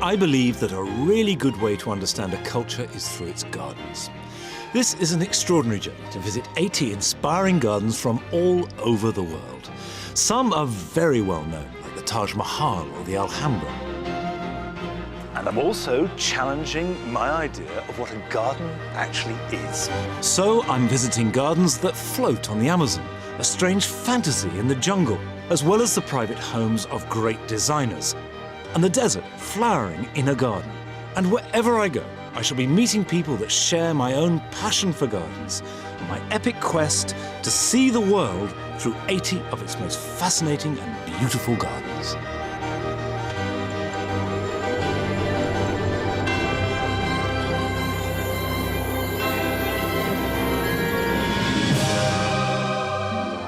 I believe that a really good way to understand a culture is through its gardens. This is an extraordinary journey to visit 80 inspiring gardens from all over the world. Some are very well known, like the Taj Mahal or the Alhambra. And I'm also challenging my idea of what a garden actually is. So I'm visiting gardens that float on the Amazon, a strange fantasy in the jungle, as well as the private homes of great designers, and the desert flowering in a garden. And wherever I go, I shall be meeting people that share my own passion for gardens and my epic quest to see the world through 80 of its most fascinating and beautiful gardens.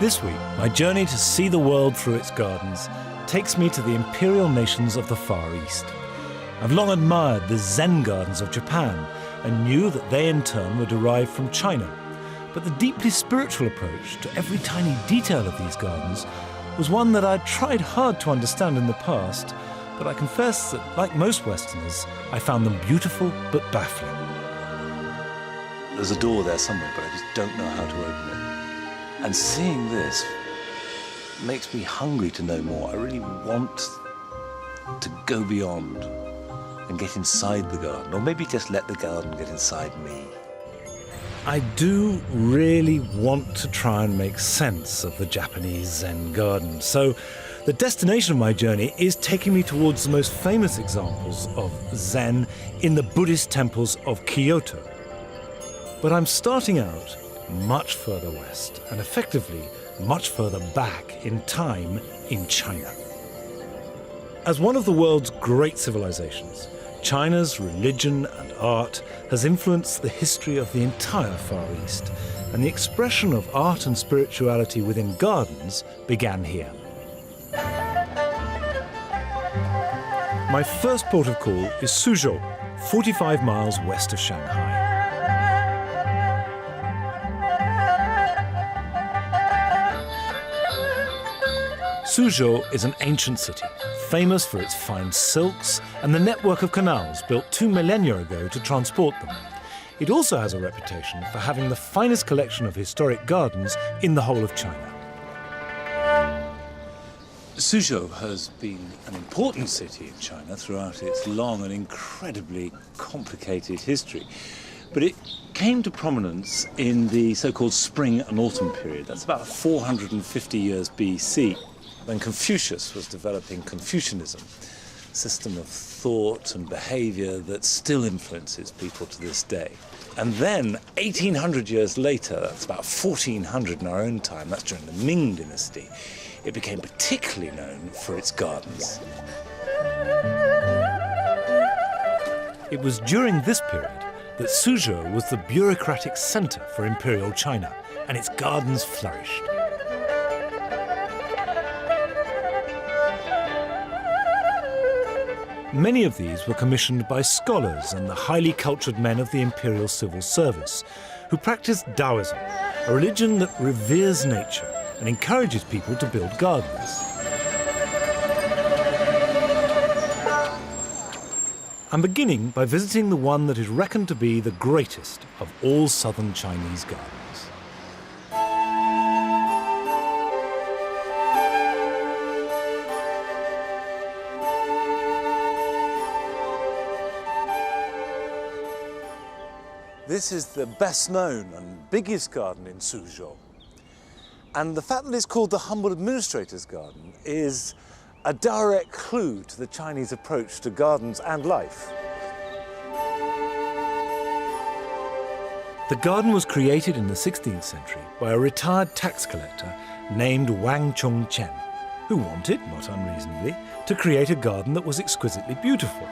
This week, my journey to see the world through its gardens takes me to the Imperial nations of the Far East. I've long admired the Zen gardens of Japan and knew that they in turn were derived from China. But the deeply spiritual approach to every tiny detail of these gardens was one that I'd tried hard to understand in the past, but I confess that, like most Westerners, I found them beautiful but baffling. There's a door there somewhere, but I just don't know how to open it. And seeing this makes me hungry to know more. I really want to go beyond and get inside the garden, or maybe just let the garden get inside me. I do really want to try and make sense of the Japanese Zen garden. So the destination of my journey is taking me towards the most famous examples of Zen in the Buddhist temples of Kyoto. But I'm starting out much further west and effectively much further back in time in China. As one of the world's great civilizations, China's religion and art has influenced the history of the entire Far East, and the expression of art and spirituality within gardens began here. My first port of call is Suzhou, 45 miles west of Shanghai. Suzhou is an ancient city, famous for its fine silks and the network of canals built 2 millennia ago to transport them. It also has a reputation for having the finest collection of historic gardens in the whole of China. Suzhou has been an important city in China throughout its long and incredibly complicated history. But it came to prominence in the so-called Spring and Autumn period. That's about 450 years BC. When Confucius was developing Confucianism, a system of thought and behavior that still influences people to this day. And then, 1800 years later, that's about 1400 in our own time, that's during the Ming dynasty, it became particularly known for its gardens. It was during this period that Suzhou was the bureaucratic center for Imperial China, and its gardens flourished. Many of these were commissioned by scholars and the highly cultured men of the Imperial Civil Service, who practiced Taoism, a religion that reveres nature and encourages people to build gardens. I'm beginning by visiting the one that is reckoned to be the greatest of all southern Chinese gardens. This is the best known and biggest garden in Suzhou. And the fact that it's called the Humble Administrator's Garden is a direct clue to the Chinese approach to gardens and life. The garden was created in the 16th century by a retired tax collector named Wang Chongchen, who wanted, not unreasonably, to create a garden that was exquisitely beautiful.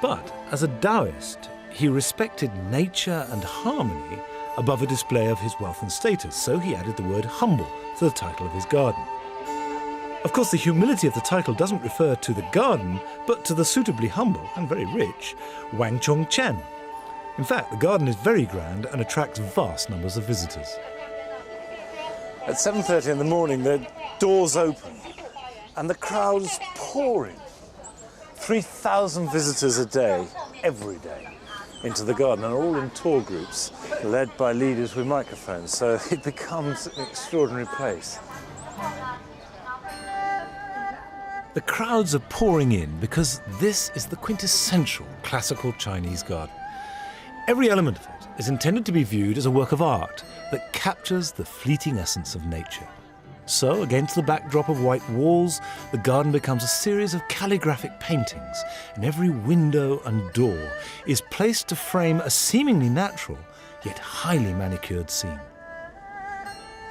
But as a Taoist, he respected nature and harmony above a display of his wealth and status, so he added the word humble to the title of his garden. Of course, the humility of the title doesn't refer to the garden, but to the suitably humble and very rich Wang Chongchen. In fact, the garden is very grand and attracts vast numbers of visitors. At 7:30 in the morning, the doors open and the crowd's pouring. 3,000 visitors a day, every day, into the garden, and all in tour groups led by leaders with microphones, so it becomes an extraordinary place. The crowds are pouring in because this is the quintessential classical Chinese garden. Every element of it is intended to be viewed as a work of art that captures the fleeting essence of nature. So, against the backdrop of white walls, the garden becomes a series of calligraphic paintings, and every window and door is placed to frame a seemingly natural, yet highly manicured scene.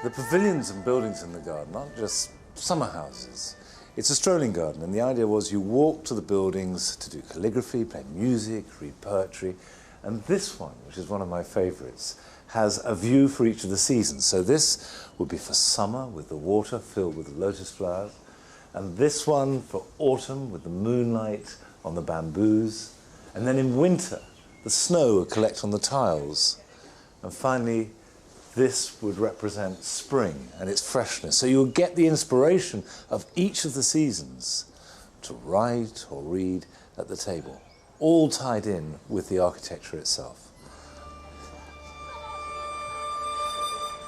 The pavilions and buildings in the garden aren't just summer houses. It's a strolling garden, and the idea was you walk to the buildings to do calligraphy, play music, read poetry, and this one, which is one of my favourites, has a view for each of the seasons. So this would be for summer with the water filled with lotus flowers, and this one for autumn with the moonlight on the bamboos, and then in winter the snow would collect on the tiles, and finally this would represent spring and its freshness. So you would get the inspiration of each of the seasons to write or read at the table, all tied in with the architecture itself.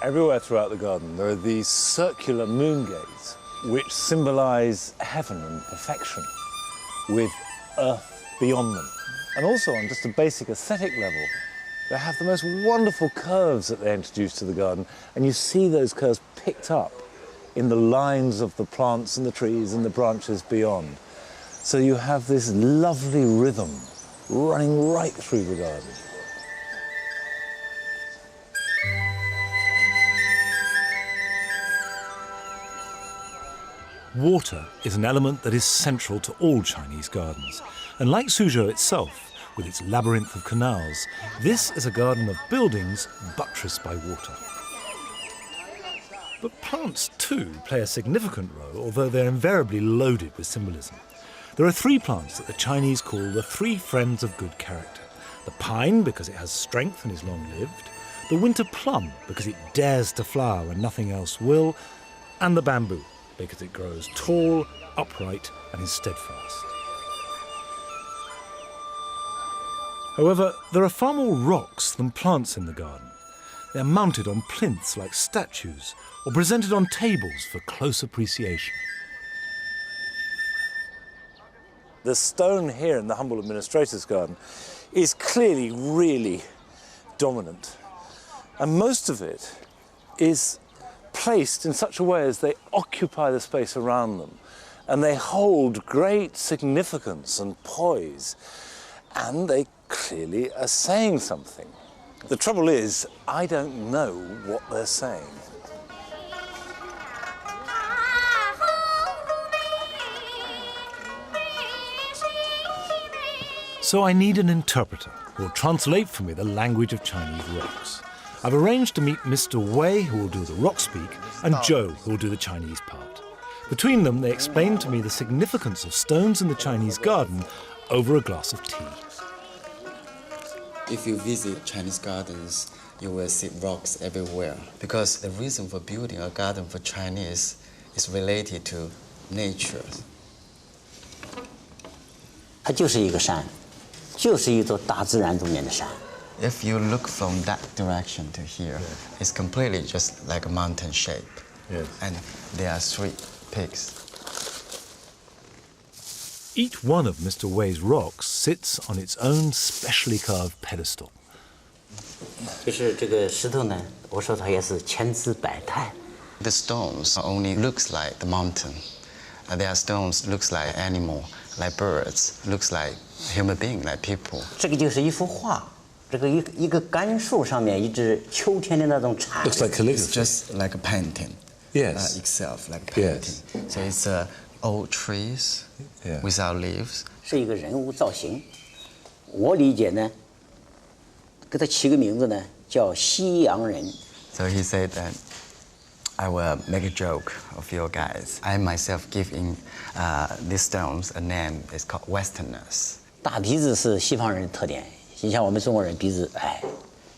Everywhere throughout the garden there are these circular moon gates which symbolise heaven and perfection, with earth beyond them. And also on just a basic aesthetic level, they have the most wonderful curves that they introduce to the garden, and you see those curves picked up in the lines of the plants and the trees and the branches beyond. So you have this lovely rhythm running right through the garden. Water is an element that is central to all Chinese gardens, and like Suzhou itself, with its labyrinth of canals, this is a garden of buildings buttressed by water. But plants too play a significant role, although they're invariably loaded with symbolism. There are three plants that the Chinese call the three friends of good character. The pine, because it has strength and is long-lived, the winter plum, because it dares to flower when nothing else will, and the bamboo, because it grows tall, upright, and is steadfast. However, there are far more rocks than plants in the garden. They're mounted on plinths like statues, or presented on tables for close appreciation. The stone here in the humble administrator's garden is clearly really dominant, and most of it is placed in such a way as they occupy the space around them, and they hold great significance and poise, and they clearly are saying something. The trouble is, I don't know what they're saying. So I need an interpreter who will translate for me the language of Chinese rocks. I've arranged to meet Mr. Wei, who will do the rock speak, and Joe, who will do the Chinese part. Between them, they explain to me the significance of stones in the Chinese garden over a glass of tea. If you visit Chinese gardens, you will see rocks everywhere, because the reason for building a garden for Chinese is related to nature. 它就是一个山，就是一座大自然中间的山。 If you look from that direction to here, it's completely just like a mountain shape. Yes. And there are three peaks. Each one of Mr. Wei's rocks sits on its own specially carved pedestal. 就是这个石头呢，我说它也是千姿百态。 The stones only looks like the mountain. There are stones looks like animal, like birds, looks like human being, like people. 这个就是一幅画，这个一个干树上面一只秋天的那种蝉。 Looks like calligraphy. It's just like a painting. Yes. Itself, like a painting. Yes. So it's old trees without leaves. 是一个人物造型。我理解呢，给他起个名字呢，叫西洋人。 So he said that I will make a joke of you guys. I myself give in these stones a name. It's called Westerners. 大鼻子是西方人的特点，你像我们中国人鼻子，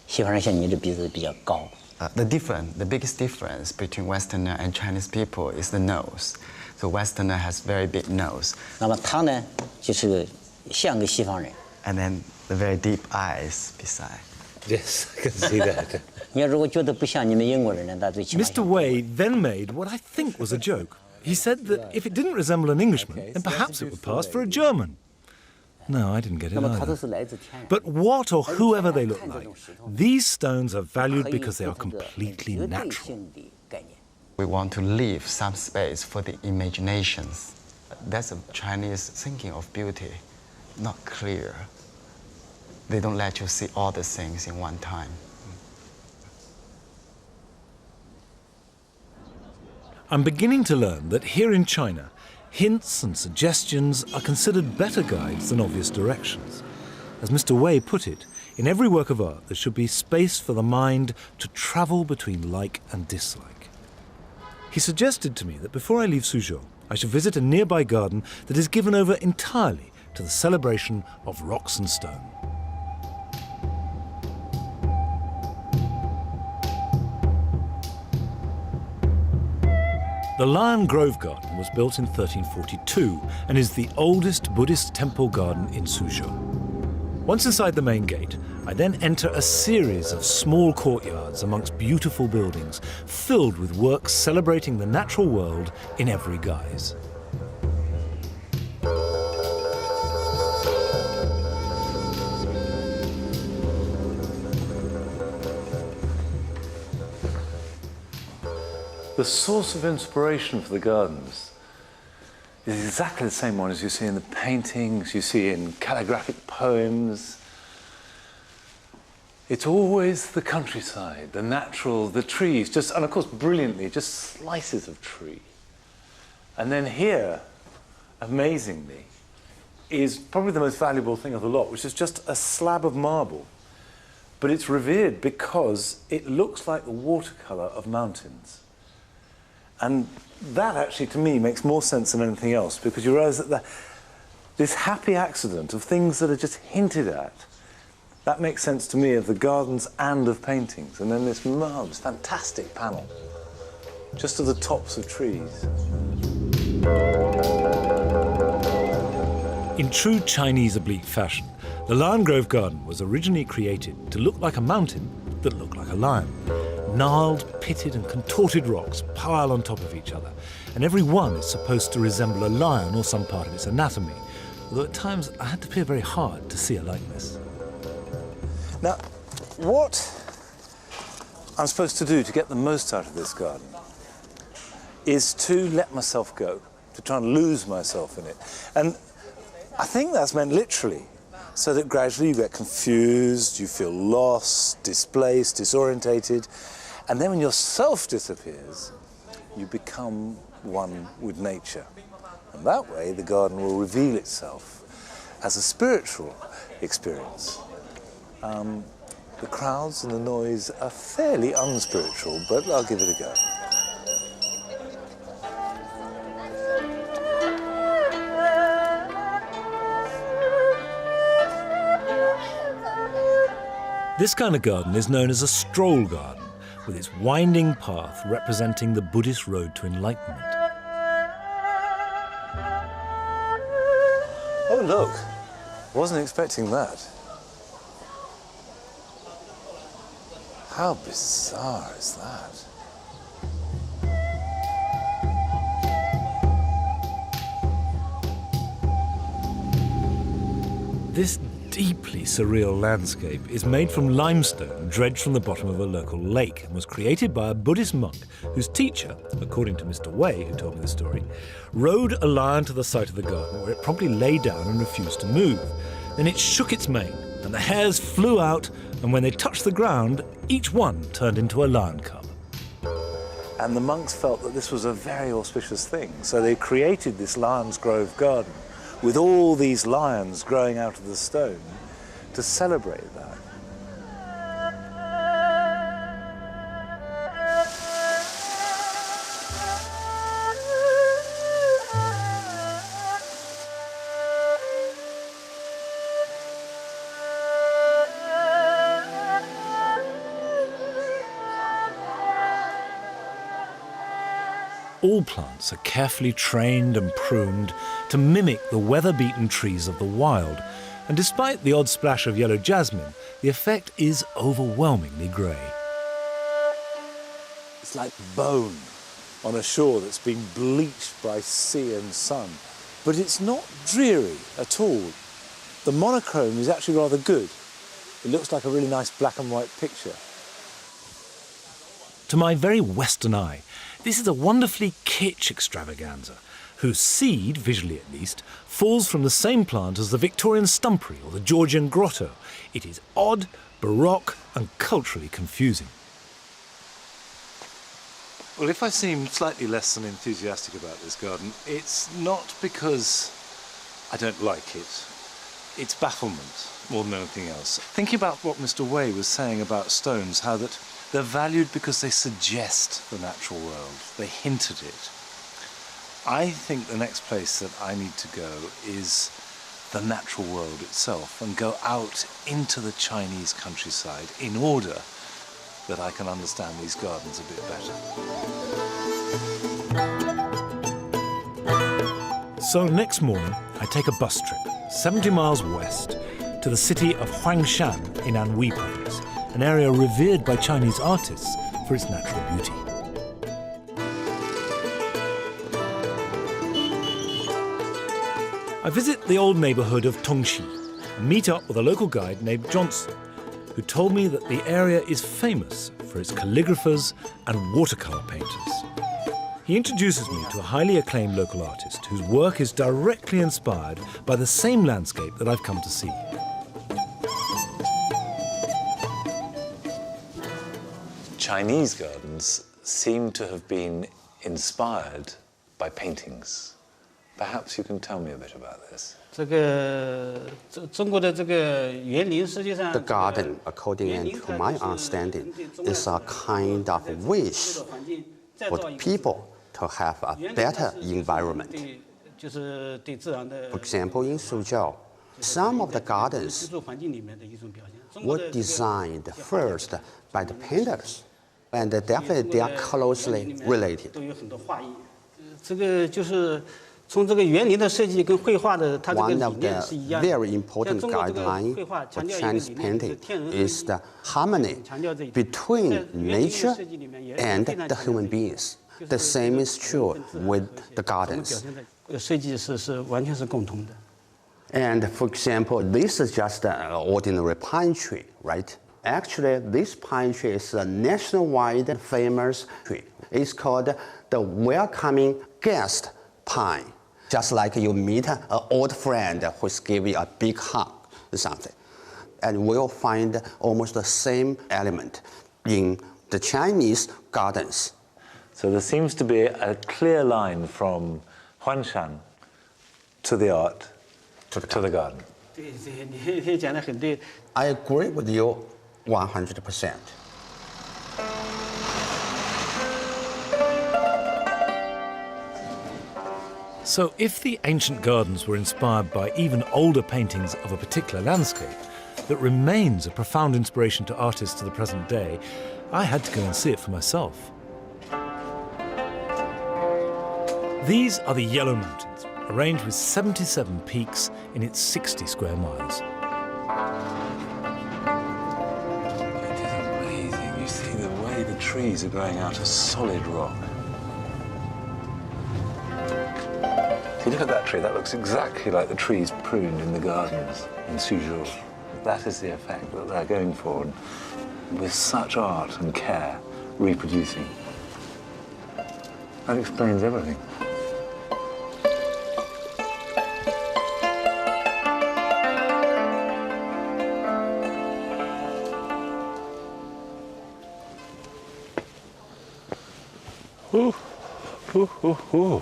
西方人像你这鼻子比较高。 The biggest difference between Westerner and Chinese people is the nose. So Westerner has very big nose. 那么他呢，就是像个西方人。 And then the very deep eyes beside. Yes, I can see that. 你要如果觉得不像你们英国人呢，那最起码 Mr. Wei then made what I think was a joke. He said that if it didn't resemble an Englishman, then perhaps it would pass for a German. No, I didn't get it 那么他都 either. 是来自天然。 But what or whoever they look like, these stones are valued because they are completely 绝对 natural. 性的概念。 We want to leave some space for the imaginations. That's a Chinese thinking of beauty, not clear. They don't let you see all the things in one time. I'm beginning to learn that here in China, hints and suggestions are considered better guides than obvious directions. As Mr. Wei put it, in every work of art there should be space for the mind to travel between like and dislike. He suggested to me that before I leave Suzhou, I should visit a nearby garden that is given over entirely to the celebration of rocks and stone. The Lion Grove Garden was built in 1342 and is the oldest Buddhist temple garden in Suzhou. Once inside the main gate, I then enter a series of small courtyards amongst beautiful buildings, filled with works celebrating the natural world in every guise. The source of inspiration for the gardens is exactly the same one as you see in the paintings, you see in calligraphic poems. It's always the countryside, the natural, the trees, just, and of course brilliantly, just slices of tree. And then here, amazingly, is probably the most valuable thing of the lot, which is just a slab of marble. But it's revered because it looks like the watercolor of mountains. And that actually, to me, makes more sense than anything else, because you realize that this happy accident of things that are just hinted at, that makes sense to me of the gardens and of paintings. And then this marvelous, fantastic panel, just of the tops of trees. In true Chinese oblique fashion, the Lion Grove Garden was originally created to look like a mountain that looked like a lion. Gnarled, pitted and contorted rocks pile on top of each other, and every one is supposed to resemble a lion or some part of its anatomy, although at times I had to peer very hard to see a likeness. Now, what I'm supposed to do to get the most out of this garden is to let myself go, to try and lose myself in it. And I think that's meant literally, so that gradually you get confused, you feel lost, displaced, disorientated, and then when your self disappears, you become one with nature. And that way the garden will reveal itself as a spiritual experience. The crowds and the noise are fairly unspiritual, but I'll give it a go. This kind of garden is known as a stroll garden, with its winding path representing the Buddhist road to enlightenment. Oh, look, wasn't expecting that. How bizarre is that? This deeply surreal landscape is made from limestone dredged from the bottom of a local lake and was created by a Buddhist monk whose teacher, according to Mr. Wei, who told me the story, rode a lion to the site of the garden where it promptly lay down and refused to move. Then it shook its mane and the hairs flew out, and when they touched the ground, each one turned into a lion cub. And the monks felt that this was a very auspicious thing, so they created this Lion's Grove garden with all these lions growing out of the stone to celebrate that. all plants are carefully trained and pruned to mimic the weather-beaten trees of the wild. And despite the odd splash of yellow jasmine, the effect is overwhelmingly grey. It's like bone on a shore that's been bleached by sea and sun. But it's not dreary at all. The monochrome is actually rather good. It looks like a really nice black and white picture. To my very Western eye, this is a wonderfully kitsch extravaganza, whose seed, visually at least, falls from the same plant as the Victorian stumpery or the Georgian grotto. It is odd, baroque and culturally confusing. Well, if I seem slightly less than enthusiastic about this garden, it's not because I don't like it. It's bafflement more than anything else. Thinking about what Mr. Wei was saying about stones, how that they're valued because they suggest the natural world, they hint at it. I think the next place that I need to go is the natural world itself and go out into the Chinese countryside in order that I can understand these gardens a bit better. So next morning, I take a bus trip, 70 miles west, to the city of Huangshang in Anhui province, an area revered by Chinese artists for its natural beauty. I visit the old neighbourhood of Tongxi and meet up with a local guide named Johnson, who told me that the area is famous for its calligraphers and watercolour painters. He introduces me to a highly acclaimed local artist whose work is directly inspired by the same landscape that I've come to see. Chinese gardens seem to have been inspired by paintings. Perhaps you can tell me a bit about this. The garden, according to my understanding, is a kind of wish for the people to have a better environment. For example, in Suzhou, some of the gardens were designed first by the painters, and definitely they are closely related. One of the very important guidelines for Chinese painting is the harmony between nature and the human beings. The same is true with the gardens. And for example, this is just an ordinary pine tree, right? Actually, this pine tree is a nationwide famous tree. It's called the welcoming guest pine. Just like you meet an old friend who's giving you a big hug or something. And we'll find almost the same element in the Chinese gardens. So there seems to be a clear line from Huangshang to the art, to the garden. I agree with you 100%. So if the ancient gardens were inspired by even older paintings of a particular landscape that remains a profound inspiration to artists to the present day, I had to go and see it for myself. These are the Yellow Mountains, arranged with 77 peaks in its 60 square miles. It is amazing. You see the way the trees are growing out of solid rock. If you look at that tree, that looks exactly like the trees pruned in the gardens in Suzhou. That is the effect that they're going for, and with such art and care, reproducing. That explains everything. Ooh, ooh, ooh, ooh.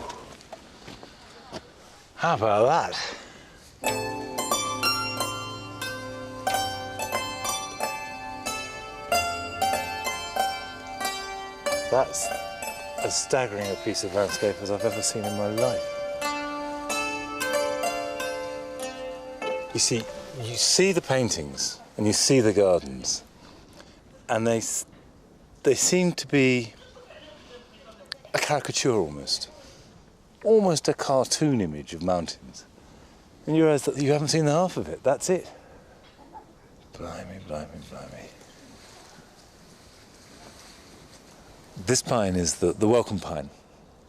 How about that? That's as staggering a piece of landscape as I've ever seen in my life. You see the paintings and you see the gardens, and they seem to be a caricature almost. Almost a cartoon image of mountains. And you realise that you haven't seen the half of it. That's it. Blimey, blimey, blimey. This pine is the welcome pine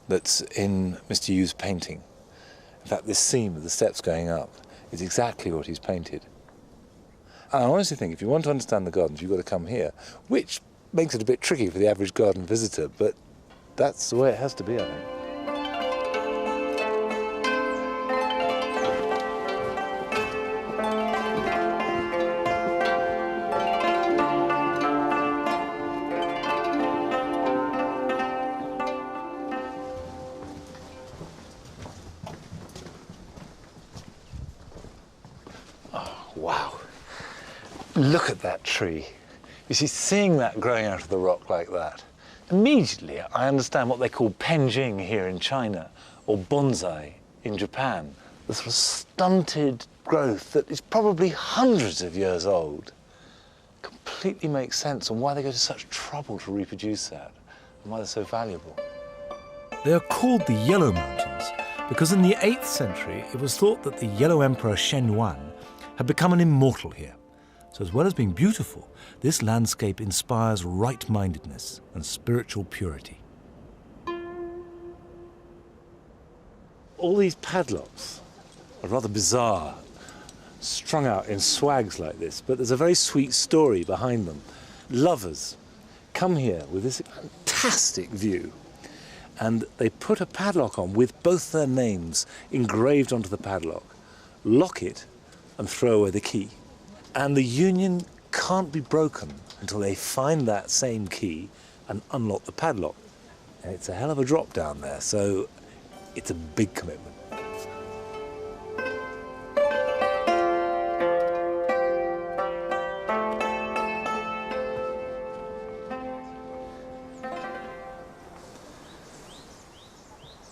that's in Mr. Yu's painting. In fact, this seam of the steps going up is exactly what he's painted. And I honestly think if you want to understand the gardens, you've got to come here, which makes it a bit tricky for the average garden visitor, but that's the way it has to be, I think. Wow, look at that tree. You see, seeing that growing out of the rock like that, immediately I understand what they call penjing here in China, or bonsai in Japan, the sort of stunted growth that is probably hundreds of years old. Completely makes sense on why they go to such trouble to reproduce that, and why they're so valuable. They are called the Yellow Mountains because in the 8th century it was thought that the Yellow Emperor Shen Yuan had become an immortal here. So as well as being beautiful, this landscape inspires right-mindedness and spiritual purity. All these padlocks are rather bizarre, strung out in swags like this, but there's a very sweet story behind them. Lovers come here with this fantastic view, and they put a padlock on with both their names engraved onto the padlock, lock it, and throw away the key. And the union can't be broken until they find that same key and unlock the padlock. And it's a hell of a drop down there, so it's a big commitment.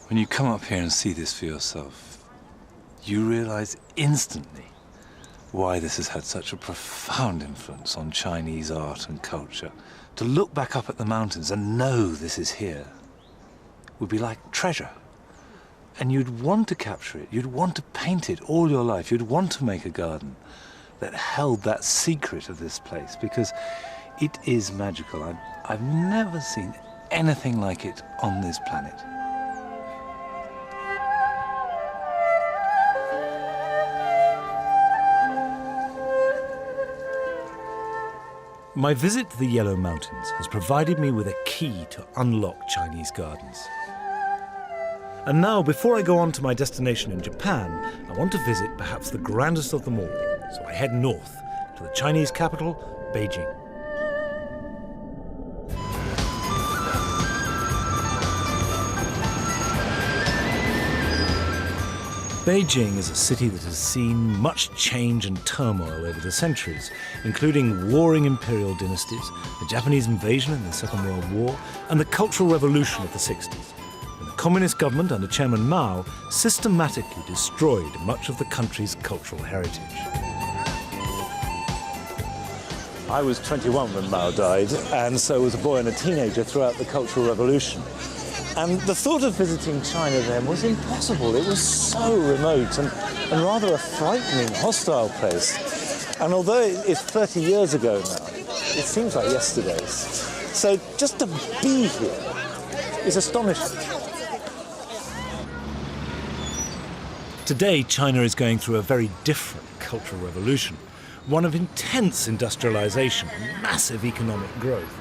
When you come up here and see this for yourself, you realize instantly why this has had such a profound influence on Chinese art and culture. To look back up at the mountains and know this is here would be like treasure. And you'd want to capture it, you'd want to paint it all your life, you'd want to make a garden that held that secret of this place, because it is magical. I've never seen anything like it on this planet. My visit to the Yellow Mountains has provided me with a key to unlock Chinese gardens. And now, before I go on to my destination in Japan, I want to visit perhaps the grandest of them all. So I head north to the Chinese capital, Beijing. Beijing is a city that has seen much change and turmoil over the centuries, including warring imperial dynasties, the Japanese invasion in the Second World War, and the Cultural Revolution of the 60s. And the communist government under Chairman Mao systematically destroyed much of the country's cultural heritage. I was 21 when Mao died, and so was a boy and a teenager throughout the Cultural Revolution. And the thought of visiting China then was impossible. It was so remote and rather a frightening, hostile place. And although it's 30 years ago now, it seems like yesterday. So just to be here is astonishing. Today, China is going through a very different cultural revolution, one of intense industrialization and massive economic growth.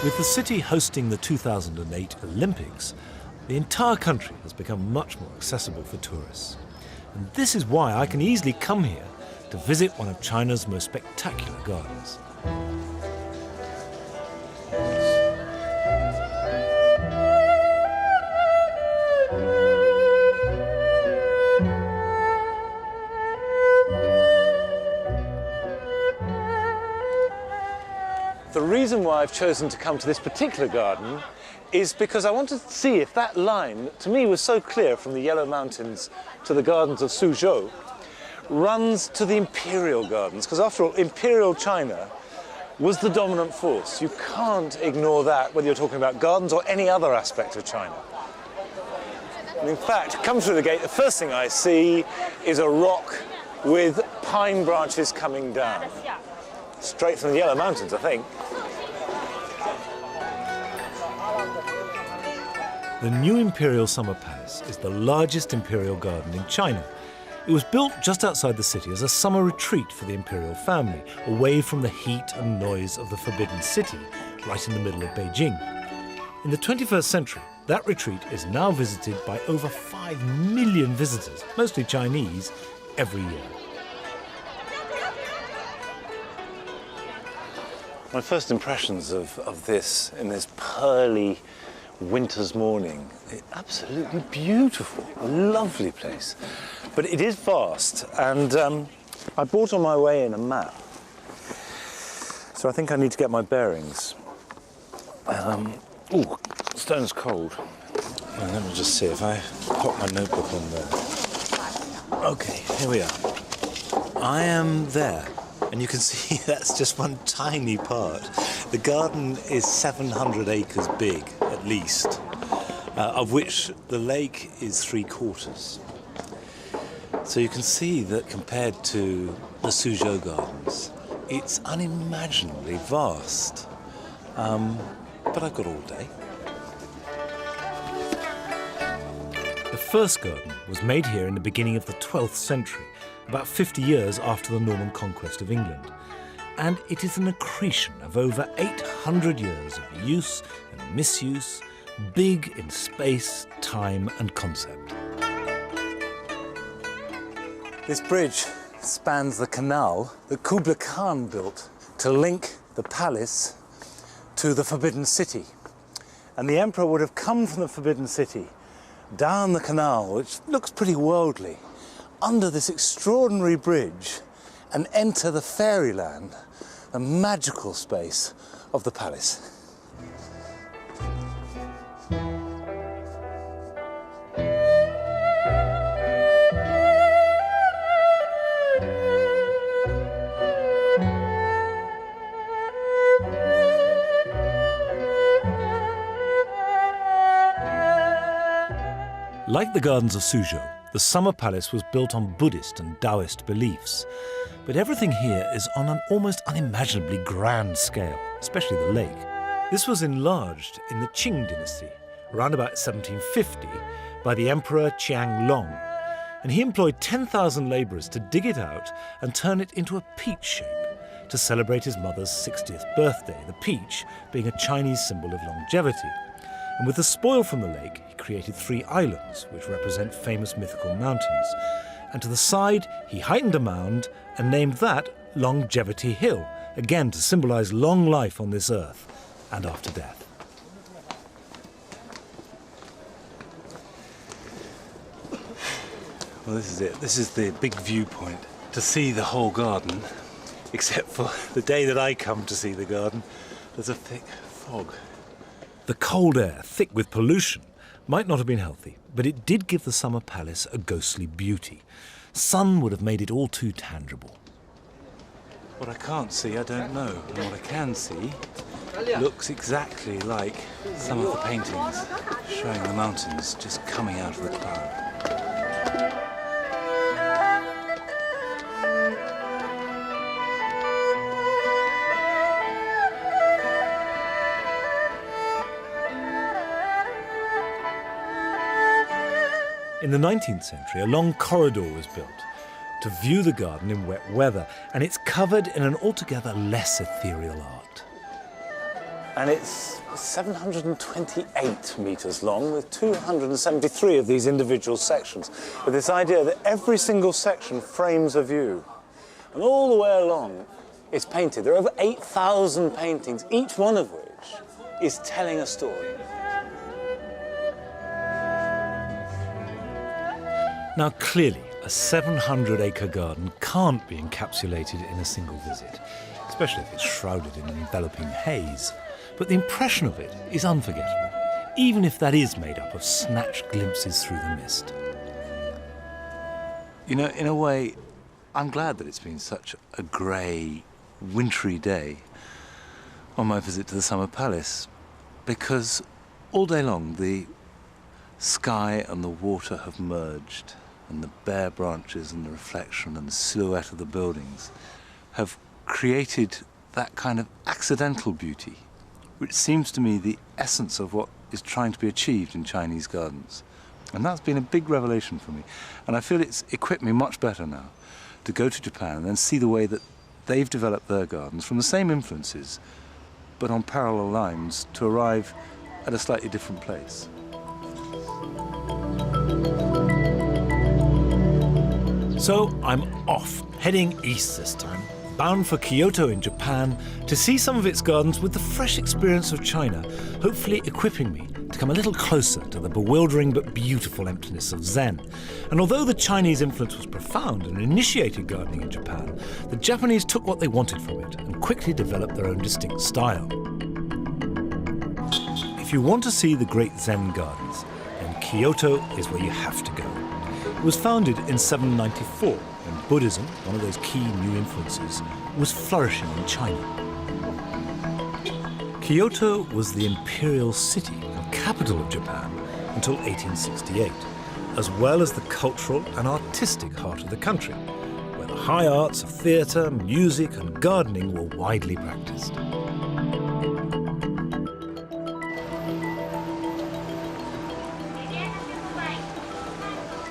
With the city hosting the 2008 Olympics, the entire country has become much more accessible for tourists. And this is why I can easily come here to visit one of China's most spectacular gardens. The reason why I've chosen to come to this particular garden is because I wanted to see if that line, to me was so clear from the Yellow Mountains to the gardens of Suzhou, runs to the Imperial Gardens. Because after all, Imperial China was the dominant force. You can't ignore that whether you're talking about gardens or any other aspect of China. And in fact, come through the gate, the first thing I see is a rock with pine branches coming down. Straight from the Yellow Mountains, I think. The new Imperial Summer Palace is the largest imperial garden in China. It was built just outside the city as a summer retreat for the imperial family, away from the heat and noise of the Forbidden City, right in the middle of Beijing. In the 21st century, that retreat is now visited by over 5 million visitors, mostly Chinese, every year. My first impressions of this, in this pearly winter's morning, absolutely beautiful, a lovely place. But it is vast, and I brought on my way in a map. So I think I need to get my bearings. Ooh, stone's cold. Let me just see if I pop my notebook on there. Okay, here we are. I am there. And you can see that's just one tiny part. The garden is 700 acres big, at least, of which the lake is 3/4. So you can see that compared to the Suzhou gardens, it's unimaginably vast. But I've got all day. The first garden was made here in the beginning of the 12th century, about 50 years after the Norman conquest of England. And it is an accretion of over 800 years of use and misuse, big in space, time and concept. This bridge spans the canal that Kublai Khan built to link the palace to the Forbidden City. And the emperor would have come from the Forbidden City down the canal, which looks pretty worldly, under this extraordinary bridge and enter the fairyland, the magical space of the palace. Like the gardens of Suzhou, the Summer Palace was built on Buddhist and Taoist beliefs. But everything here is on an almost unimaginably grand scale, especially the lake. This was enlarged in the Qing dynasty, around about 1750, by the Emperor Qianlong, and he employed 10,000 labourers to dig it out and turn it into a peach shape to celebrate his mother's 60th birthday, the peach being a Chinese symbol of longevity. And with the spoil from the lake, he created 3 islands, which represent famous mythical mountains. And to the side, he heightened a mound and named that Longevity Hill, again to symbolise long life on this earth and after death. Well, this is it. This is the big viewpoint to see the whole garden, except for the day that I come to see the garden, there's a thick fog. The cold air, thick with pollution, might not have been healthy, but it did give the Summer Palace a ghostly beauty. Sun would have made it all too tangible. What I can't see, I don't know. And what I can see looks exactly like some of the paintings showing the mountains just coming out of the cloud. In the 19th century, a long corridor was built to view the garden in wet weather, and it's covered in an altogether less ethereal art. And it's 728 metres long, with 273 of these individual sections, with this idea that every single section frames a view. And all the way along, it's painted. There are over 8,000 paintings, each one of which is telling a story. Now, clearly, a 700-acre garden can't be encapsulated in a single visit, especially if it's shrouded in enveloping haze. But the impression of it is unforgettable, even if that is made up of snatched glimpses through the mist. You know, in a way, I'm glad that it's been such a grey, wintry day, on my visit to the Summer Palace, because all day long the sky and the water have merged, and the bare branches and the reflection and the silhouette of the buildings have created that kind of accidental beauty, which seems to me the essence of what is trying to be achieved in Chinese gardens. And that's been a big revelation for me. And I feel it's equipped me much better now to go to Japan and then see the way that they've developed their gardens from the same influences, but on parallel lines, to arrive at a slightly different place. So I'm off, heading east this time, bound for Kyoto in Japan to see some of its gardens with the fresh experience of China, hopefully equipping me to come a little closer to the bewildering but beautiful emptiness of Zen. And although the Chinese influence was profound and initiated gardening in Japan, the Japanese took what they wanted from it and quickly developed their own distinct style. If you want to see the great Zen gardens, then Kyoto is where you have to go. It was founded in 794, when Buddhism, one of those key new influences, was flourishing in China. Kyoto was the imperial city and capital of Japan until 1868, as well as the cultural and artistic heart of the country, where the high arts of theatre, music and gardening were widely practiced.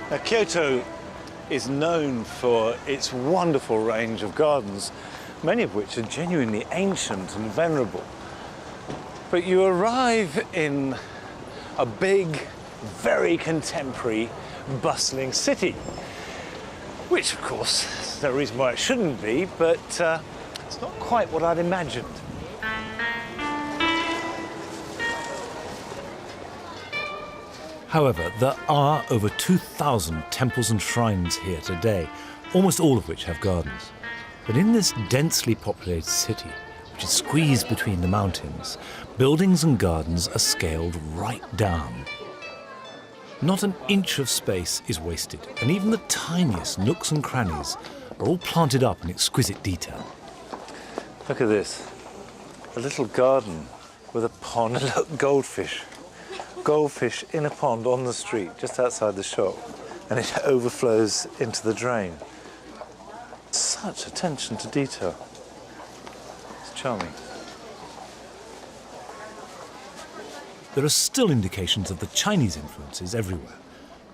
Now, Kyoto is known for its wonderful range of gardens, many of which are genuinely ancient and venerable. But you arrive in a big, very contemporary, bustling city, which, of course, there's no reason why it shouldn't be, but it's not quite what I'd imagined. However, there are over 2,000 temples and shrines here today, almost all of which have gardens. But in this densely populated city, which is squeezed between the mountains, buildings and gardens are scaled right down. Not an inch of space is wasted, and even the tiniest nooks and crannies are all planted up in exquisite detail. Look at this, a little garden with a pond, look, goldfish. Goldfish in a pond on the street, just outside the shop, and it overflows into the drain. Such attention to detail. It's charming. There are still indications of the Chinese influences everywhere.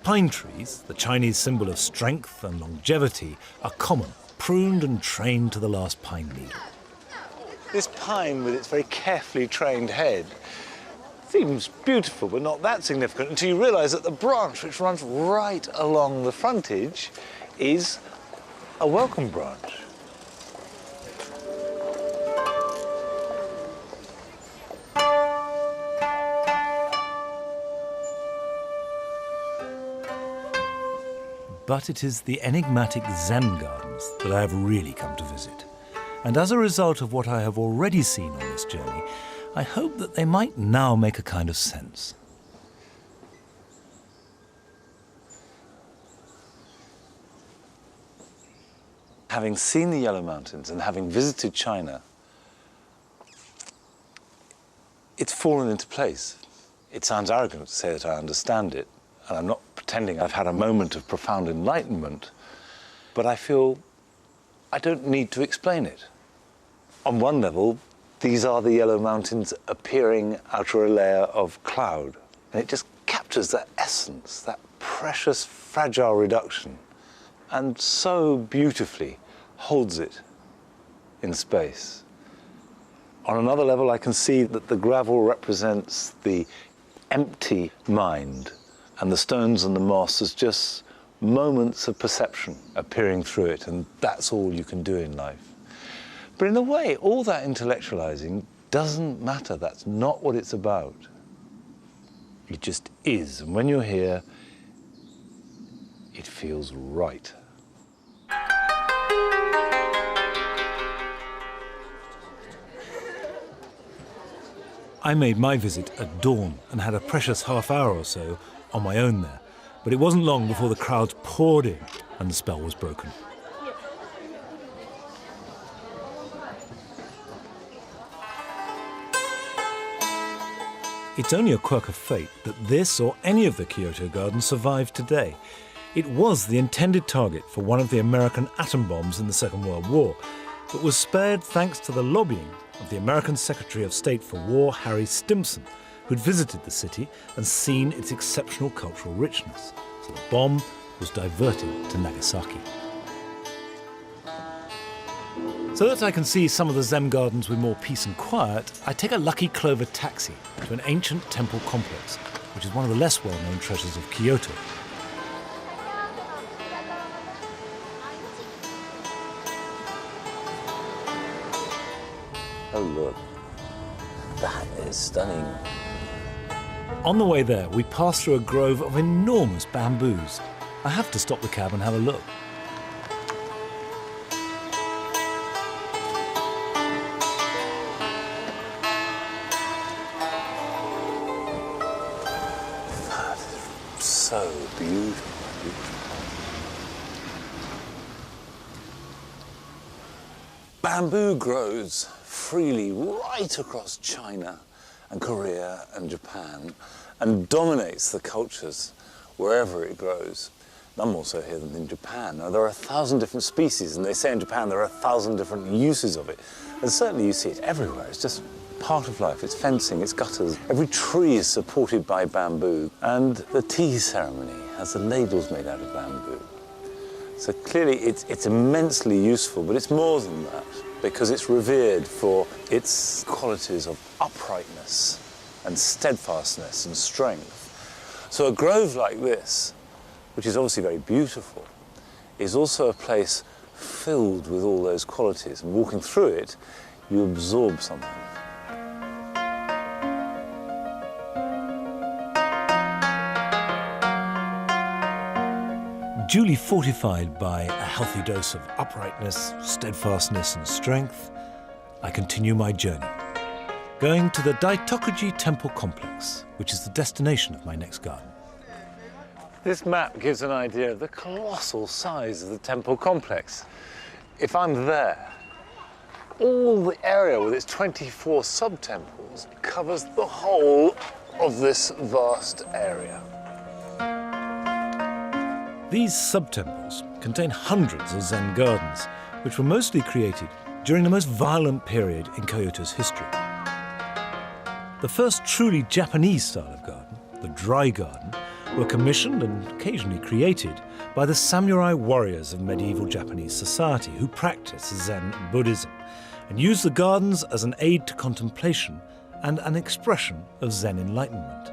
Pine trees, the Chinese symbol of strength and longevity, are common, pruned and trained to the last pine needle. This pine with its very carefully trained head seems beautiful, but not that significant until you realise that the branch which runs right along the frontage is a welcome branch. But it is the enigmatic Zen gardens that I have really come to visit. And as a result of what I have already seen on this journey, I hope that they might now make a kind of sense. Having seen the Yellow Mountains and having visited China, it's fallen into place. It sounds arrogant to say that I understand it, and I'm not pretending I've had a moment of profound enlightenment, but I feel I don't need to explain it. On one level, these are the Yellow Mountains appearing out of a layer of cloud. And it just captures that essence, that precious, fragile reduction, and so beautifully holds it in space. On another level, I can see that the gravel represents the empty mind, and the stones and the moss as just moments of perception appearing through it, and that's all you can do in life. But in a way, all that intellectualizing doesn't matter. That's not what it's about. It just is. And when you're here, it feels right. I made my visit at dawn and had a precious half hour or so on my own there. But it wasn't long before the crowds poured in and the spell was broken. It's only a quirk of fate that this or any of the Kyoto gardens survive today. It was the intended target for one of the American atom bombs in the Second World War, but was spared thanks to the lobbying of the American Secretary of State for War, Harry Stimson, who'd visited the city and seen its exceptional cultural richness. So the bomb was diverted to Nagasaki. So that I can see some of the Zen gardens with more peace and quiet, I take a Lucky Clover taxi to an ancient temple complex, which is one of the less well-known treasures of Kyoto. Oh, look. That is stunning. On the way there, we pass through a grove of enormous bamboos. I have to stop the cab and have a look. So beautiful. Bamboo grows freely right across China and Korea and Japan and dominates the cultures wherever it grows. I'm also here in Japan. Now, there are 1,000 different species, and they say in Japan there are 1,000 different uses of it. And certainly you see it everywhere. It's just part of life. It's fencing, it's gutters. Every tree is supported by bamboo, and the tea ceremony has the ladles made out of bamboo. So clearly it's immensely useful, but it's more than that, because it's revered for its qualities of uprightness and steadfastness and strength. So a grove like this, which is obviously very beautiful, is also a place filled with all those qualities. And walking through it, you absorb something. Duly fortified by a healthy dose of uprightness, steadfastness and strength, I continue my journey, going to the Daitokuji Temple Complex, which is the destination of my next garden. This map gives an idea of the colossal size of the temple complex. If I'm there, all the area with its 24 sub-temples covers the whole of this vast area. These sub-temples contain hundreds of Zen gardens, which were mostly created during the most violent period in Kyoto's history. The first truly Japanese style of garden, the dry garden, were commissioned and occasionally created by the samurai warriors of medieval Japanese society who practiced Zen Buddhism and used the gardens as an aid to contemplation and an expression of Zen enlightenment.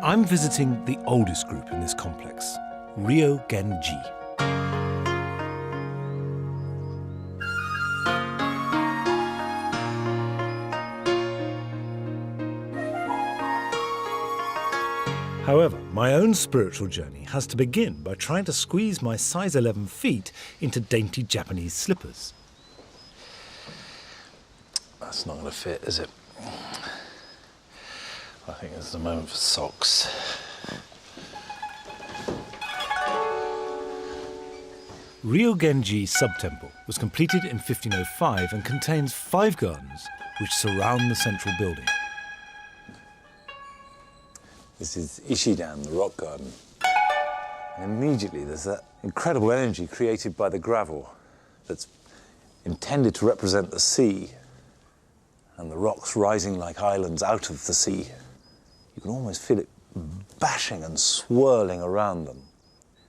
I'm visiting the oldest group in this complex, Ryo-Genji. However, my own spiritual journey has to begin by trying to squeeze my size 11 feet into dainty Japanese slippers. That's not going to fit, is it? I think this is the moment for socks. Ryo-Genji Sub-Temple was completed in 1505 and contains 5 gardens which surround the central building. This is Ishidan, the rock garden. And immediately there's that incredible energy created by the gravel that's intended to represent the sea and the rocks rising like islands out of the sea. You can almost feel it bashing and swirling around them.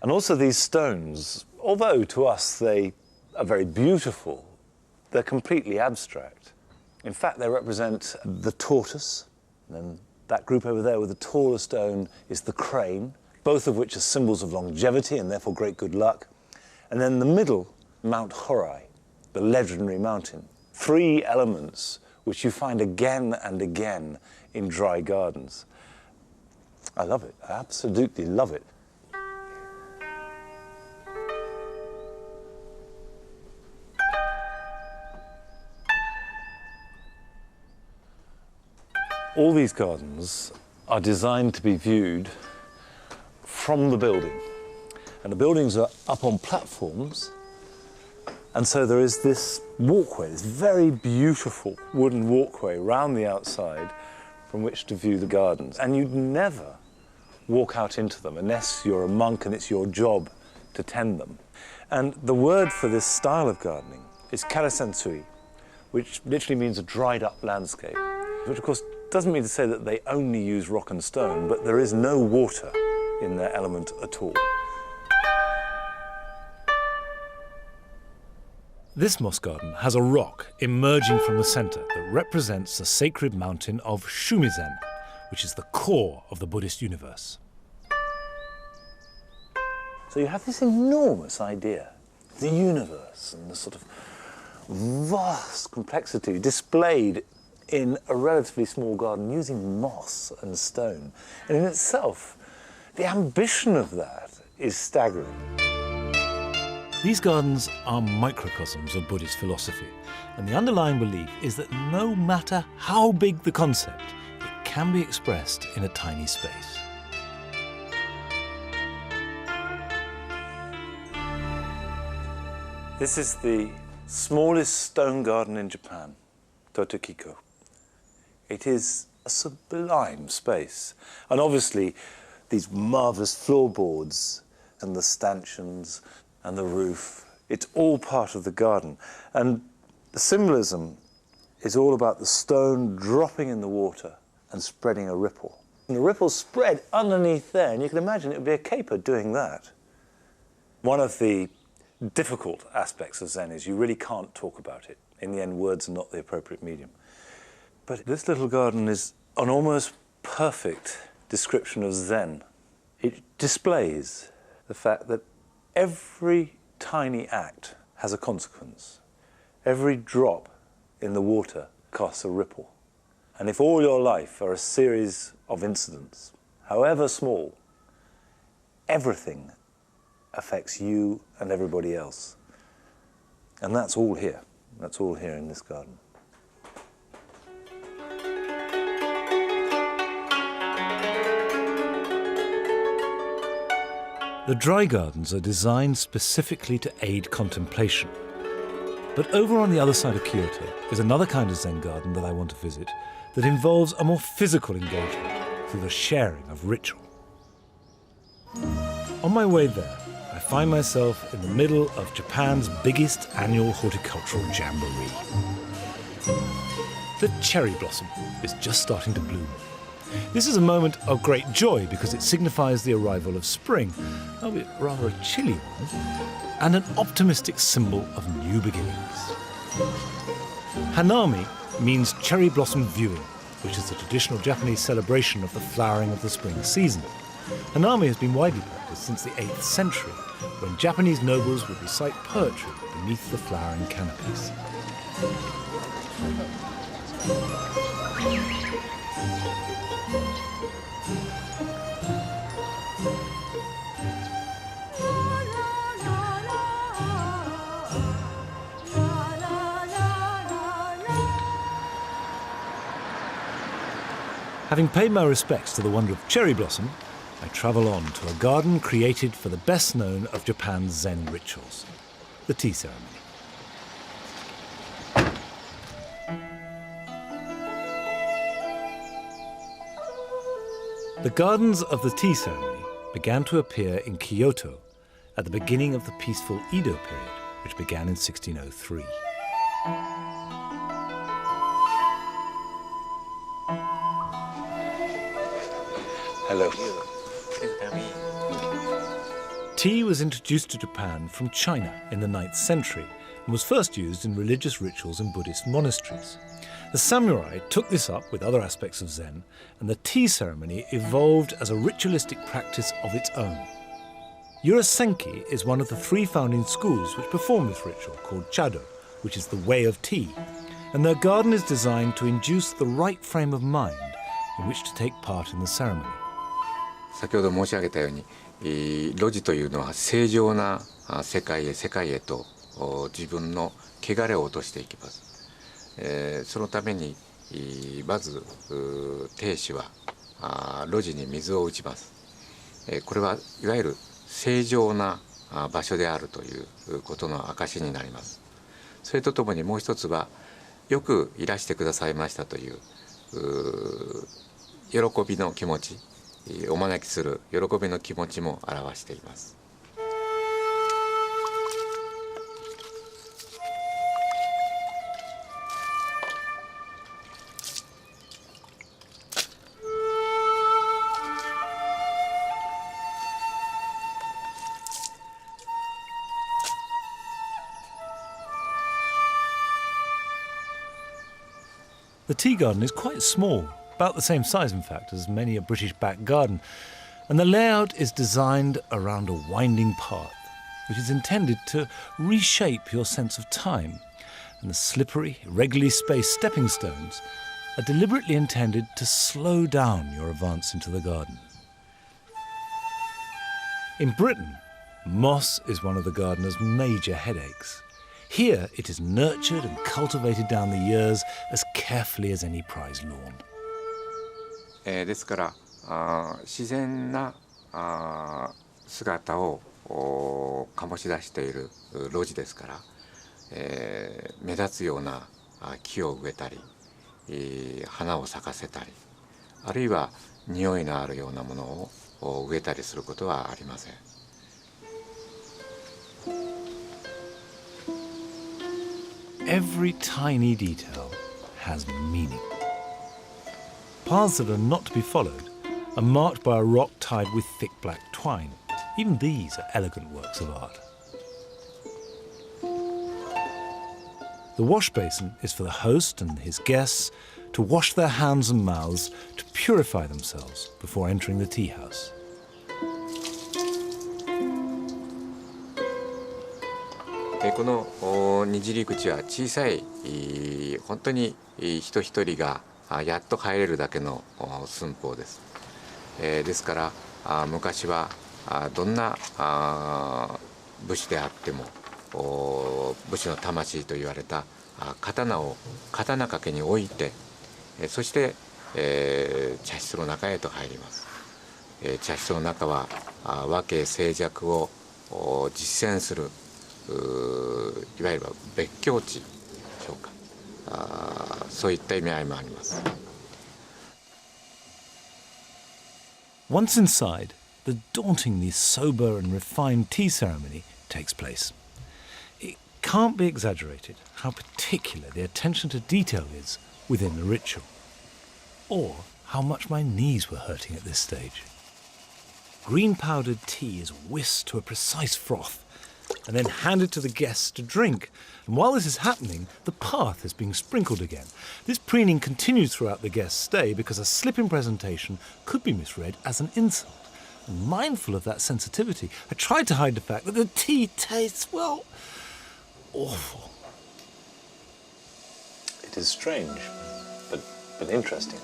And also these stones, although to us they are very beautiful, they're completely abstract. In fact, they represent the tortoise, and then that group over there with the taller stone is the crane, both of which are symbols of longevity and therefore great good luck. And then the middle, Mount Horai, the legendary mountain. 3 elements which you find again and again in dry gardens. I love it. I absolutely love it. All these gardens are designed to be viewed from the building. And the buildings are up on platforms, And so there is this walkway, this very beautiful wooden walkway round the outside from which to view the gardens. And you'd never walk out into them unless you're a monk and it's your job to tend them. And the word for this style of gardening is karasansui, which literally means a dried up landscape, which of course doesn't mean to say that they only use rock and stone, but there is no water in their element at all. This moss garden has a rock emerging from the centre that represents the sacred mountain of Shumizen, which is the core of the Buddhist universe. So you have this enormous idea, the universe and the sort of vast complexity displayed in a relatively small garden using moss and stone. And in itself, the ambition of that is staggering. These gardens are microcosms of Buddhist philosophy, and the underlying belief is that no matter how big the concept, it can be expressed in a tiny space. This is the smallest stone garden in Japan, Totokiko. It is a sublime space. And obviously, these marvellous floorboards and the stanchions and the roof, it's all part of the garden. And the symbolism is all about the stone dropping in the water and spreading a ripple. And the ripple spread underneath there, and you can imagine it would be a caper doing that. One of the difficult aspects of Zen is you really can't talk about it. In the end, words are not the appropriate medium. But this little garden is an almost perfect description of Zen. It displays the fact that every tiny act has a consequence. Every drop in the water casts a ripple. And if all your life are a series of incidents, however small, everything affects you and everybody else. And that's all here. That's all here in this garden. The dry gardens are designed specifically to aid contemplation. But over on the other side of Kyoto is another kind of Zen garden that I want to visit that involves a more physical engagement through the sharing of ritual. On my way there, I find myself in the middle of Japan's biggest annual horticultural jamboree. The cherry blossom is just starting to bloom. This is a moment of great joy because it signifies the arrival of spring, albeit rather a chilly one, and an optimistic symbol of new beginnings. Hanami means cherry blossom viewing, which is the traditional Japanese celebration of the flowering of the spring season. Hanami has been widely practiced since the 8th century, when Japanese nobles would recite poetry beneath the flowering canopies. Having paid my respects to the wonder of cherry blossom, I travel on to a garden created for the best known of Japan's Zen rituals, the tea ceremony. The gardens of the tea ceremony began to appear in Kyoto at the beginning of the peaceful Edo period, which began in 1603. Hello. Tea was introduced to Japan from China in the 9th century and was first used in religious rituals in Buddhist monasteries. The samurai took this up with other aspects of Zen, and the tea ceremony evolved as a ritualistic practice of its own. Urasenki is one of the 3 founding schools which perform this ritual, called Chado, which is the way of tea, and their garden is designed to induce the right frame of mind in which to take part in the ceremony. 先ほど申し上げたように、露地というのは正常な世界へと自分の汚れを落としていきます。そのためにまず亭主は露地に水を打ちます。これはいわゆる正常な場所であるということの証になります。それとともにもう一つはよくいらしてくださいましたという喜びの気持ち、お招きする喜びの気持ちも表しています。The tea garden is quite small, about the same size in fact as many a British back garden, and the layout is designed around a winding path, which is intended to reshape your sense of time, and the slippery, irregularly spaced stepping stones are deliberately intended to slow down your advance into the garden. In Britain, moss is one of the gardener's major headaches. Here it is nurtured and cultivated down the years as carefully as any prize lawn. ですから自然な姿を醸し出している露地ですから、目立つような木を植えたり、花を咲かせたり、あるいは匂いのあるようなものを植えたりすることはありません。Every tiny detail has meaning. Paths that are not to be followed are marked by a rock tied with thick black twine. Even these are elegant works of art. The wash basin is for the host and his guests to wash their hands and mouths to purify themselves before entering the tea house. このにじり口は小さい本当に人一人がやっと入れるだけの寸法です。ですから昔はどんな武士であっても武士の魂と言われた刀を刀掛けに置いて、そして茶室の中へと入ります。茶室の中は和敬静寂を実践するいわゆる別境地でしょうか、そういった意味合いもあります。Once inside, the dauntingly sober and refined tea ceremony takes place. It can't be exaggerated how particular the attention to detail is within the ritual, or how much my knees were hurting at this stage. Green powdered tea is whisked to a precise froth and then handed to the guests to drink. And while this is happening, the path is being sprinkled again. This preening continues throughout the guest's stay because a slip in presentation could be misread as an insult. And mindful of that sensitivity, I tried to hide the fact that the tea tastes, well, awful. It is strange, but interesting.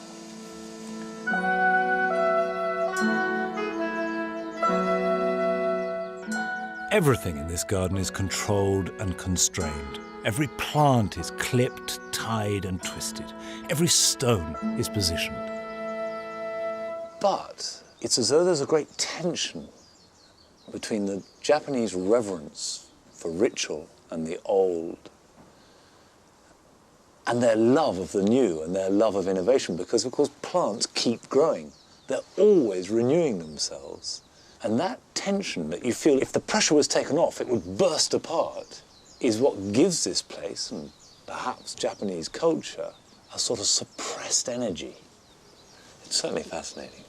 Everything in this garden is controlled and constrained. Every plant is clipped, tied and twisted. Every stone is positioned. But it's as though there's a great tension between the Japanese reverence for ritual and the old and their love of the new and their love of innovation, because of course plants keep growing. They're always renewing themselves. And that tension that you feel, if the pressure was taken off, it would burst apart, is what gives this place, and perhaps Japanese culture, a sort of suppressed energy. It's certainly fascinating.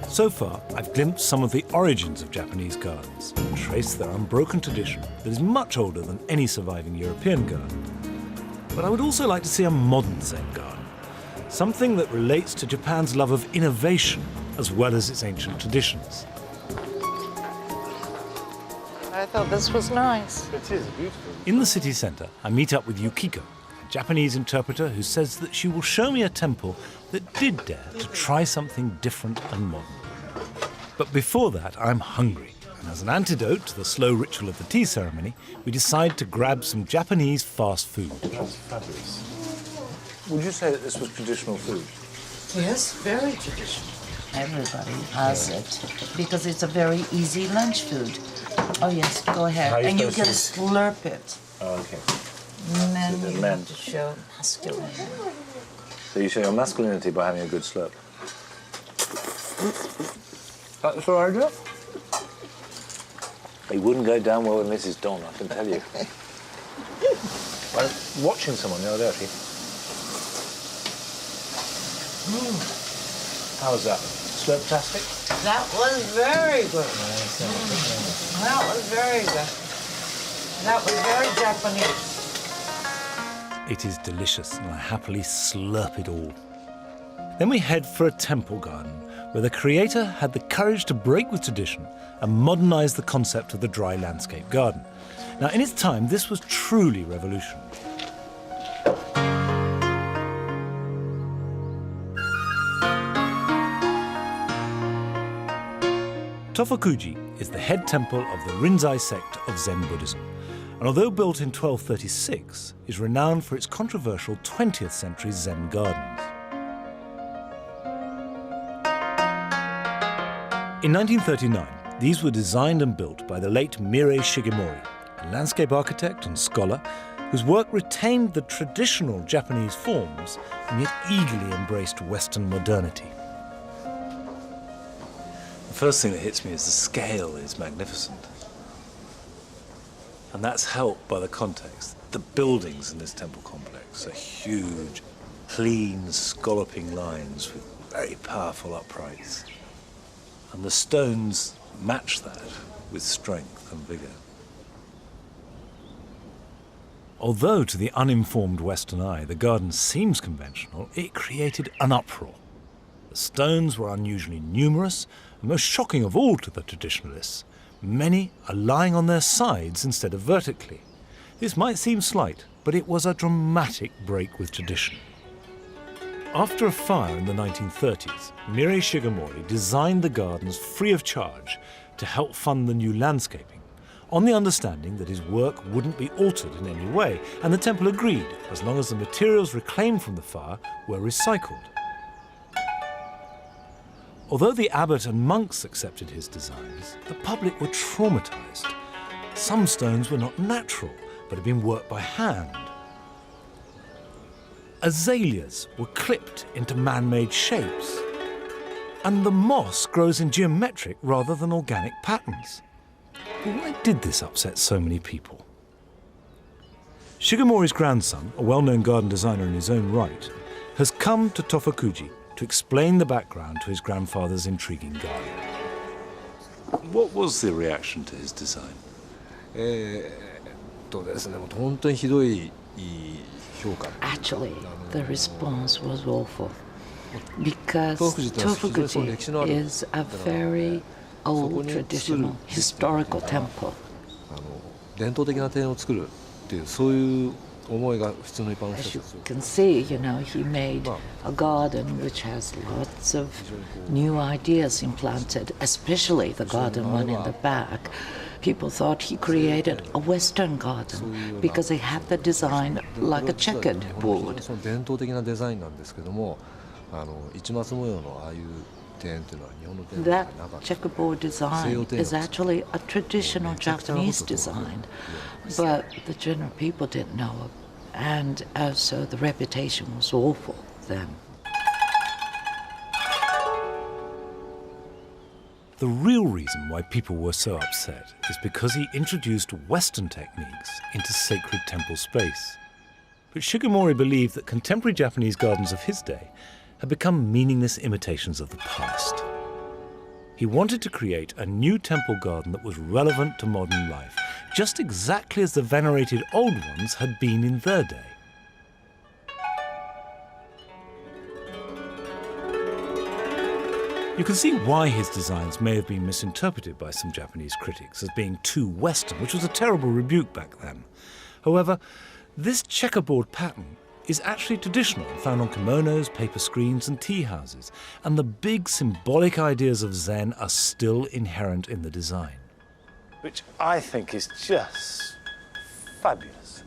So far, I've glimpsed some of the origins of Japanese gardens, traced their unbroken tradition that is much older than any surviving European garden. But I would also like to see a modern Zen garden, something that relates to Japan's love of innovation as well as its ancient traditions. I thought this was nice. It is beautiful. In the city centre, I meet up with Yukiko, a Japanese interpreter who says that she will show me a temple that did dare to try something different and modern. But before that, I'm hungry, and as an antidote to the slow ritual of the tea ceremony, we decide to grab some Japanese fast food. That's fabulous. Would you say that this was traditional food? Yes, very traditional. Everybody has it because it's a very easy lunch food. Oh yes, go ahead. How are you And you supposed can slurp it. Oh, okay. And then the you men. have to show masculinity. So you show your masculinity by having a good slurp. That's what I do. They wouldn't go down well with Mrs. Don, I can tell you. I was watching someone the other day, actually. How was that? Slurptastic? That was very good. That was very good. That was very Japanese. It is delicious, and I happily slurp it all. Then we head for a temple garden, where the creator had the courage to break with tradition and modernize the concept of the dry landscape garden. Now, in its time, this was truly revolutionary. Tofukuji is the head temple of the Rinzai sect of Zen Buddhism, and although built in 1236, is renowned for its controversial 20th century Zen gardens. In 1939, these were designed and built by the late Mirei Shigemori, a landscape architect and scholar whose work retained the traditional Japanese forms and yet eagerly embraced Western modernity. The first thing that hits me is the scale is magnificent. And that's helped by the context. The buildings in this temple complex are huge, clean, scalloping lines with very powerful uprights. And the stones match that with strength and vigor. Although to the uninformed Western eye the garden seems conventional, it created an uproar. The stones were unusually numerous, and most shocking of all to the traditionalists, many are lying on their sides instead of vertically. This might seem slight, but it was a dramatic break with tradition. After a fire in the 1930s, Mirei Shigemori designed the gardens free of charge to help fund the new landscaping, on the understanding that his work wouldn't be altered in any way, and the temple agreed, as long as the materials reclaimed from the fire were recycled. Although the abbot and monks accepted his designs, the public were traumatized. Some stones were not natural, but had been worked by hand. Azaleas were clipped into man-made shapes, and the moss grows in geometric rather than organic patterns. But why did this upset so many people? Shigemori's grandson, a well-known garden designer in his own right, has come to Tofukuji to explain the background to his grandfather's intriguing garden. What was the reaction to his design? ですね、本当にひどい評価。 Actually, the response was awful because Tofukuji is a very old, traditional, historical temple. 伝統的な庭園を作るっていうそういう思いが普通の一般の人 As た you ち can see, he made a garden which has lots of new ideas implanted, especially the garden one in the back. People thought he created a Western garden because he had the design like a checkered board. その伝統的なデザインなんですけども、市松模様のああいう庭園っていうのは日本の庭園では That なかった。 checkerboard design is actually a traditional Japanese design, but the general people didn't know it, and so the reputation was awful then. The real reason why people were so upset is because he introduced Western techniques into sacred temple space. But Shigemori believed that contemporary Japanese gardens of his day had become meaningless imitations of the past. He wanted to create a new temple garden that was relevant to modern life, just exactly as the venerated old ones had been in their day. You can see why his designs may have been misinterpreted by some Japanese critics as being too Western, which was a terrible rebuke back then. However, this checkerboard pattern is actually traditional, found on kimonos, paper screens and tea houses, and the big symbolic ideas of Zen are still inherent in the design. Which I think is just fabulous.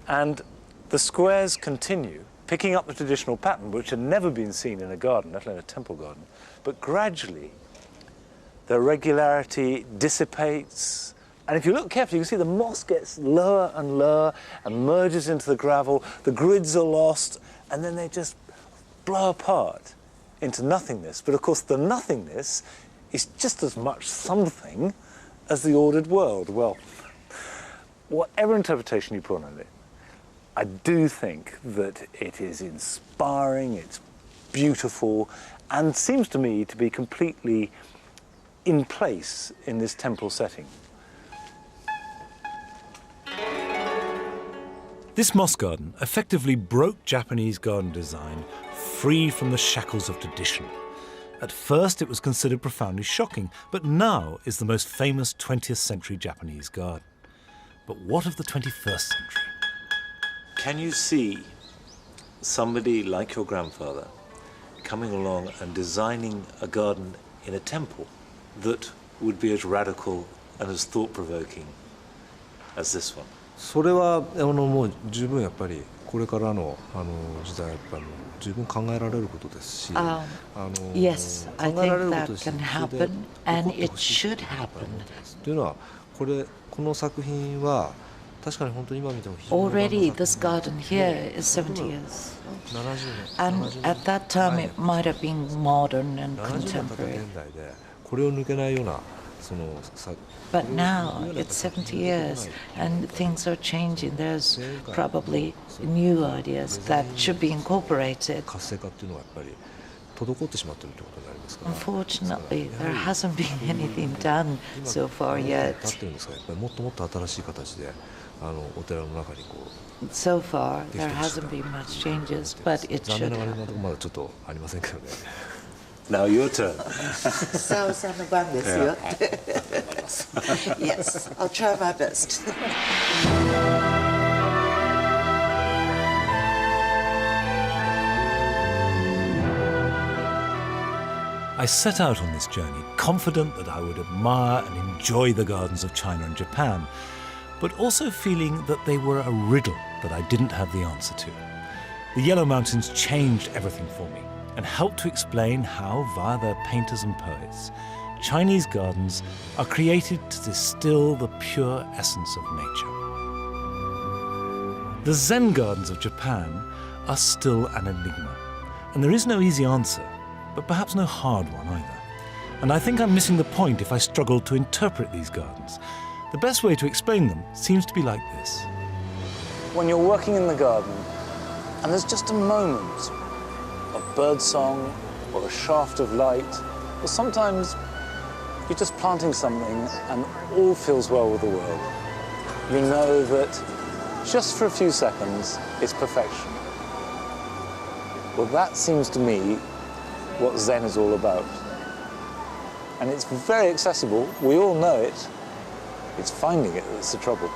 And the squares continue picking up the traditional pattern, which had never been seen in a garden, let alone a temple garden. But gradually, the regularity dissipates. And if you look carefully, you can see the moss gets lower and lower and merges into the gravel. The grids are lost, and then they just blow apart into nothingness. But of course, the nothingness is just as much something as the ordered world. Well, whatever interpretation you put on it, I do think that it is inspiring, it's beautiful, and seems to me to be completely in place in this temple setting. This moss garden effectively broke Japanese garden design free from the shackles of tradition. At first it was considered profoundly shocking, but now is the most famous 20th century Japanese garden. But what of the 21st century? Can you see somebody like your grandfather coming along and designing a garden in a temple that would be as radical and as thought-provoking as this one? それはもう十分やっぱりこれからの時代やっぱり十分考えられることですし、Yes, I think that can happen, and it should happen. というのはこの作品は確かに本当に今見ても非常に Already, this garden here is 70 years. 70 And at that time, it might have been modern and 70年経った contemporary. 現代でこれを抜けないようなその But now, it's 70 years, and things are changing. There's probably new ideas that should be incorporated. 活性化っていうのはやっぱり滞ってしまっているということになりますから。 Unfortunately, there hasn't been anything done so far 立 yet. ってるんですがやっぱりもっともっと新しい形でお寺の中にこう So far, there hasn't been much changes, but it 残念 should ながら happen. 今のところまだちょっとありませんけどね。 Now your turn. Yes, I'll try my best. I set out on this journey confident that I would admire and enjoy the gardens of China and Japan, but also feeling that they were a riddle that I didn't have the answer to. The Yellow Mountains changed everything for me and helped to explain how, via their painters and poets, Chinese gardens are created to distill the pure essence of nature. The Zen gardens of Japan are still an enigma, and there is no easy answer, but perhaps no hard one either. And I think I'm missing the point if I struggle to interpret these gardens. The best way to explain them seems to be like this. When you're working in the garden and there's just a moment of birdsong or a shaft of light, or sometimes you're just planting something and all feels well with the world. You know that just for a few seconds it's perfection. Well, that seems to me what Zen is all about. And it's very accessible, we all know it. It's finding it that's the trouble.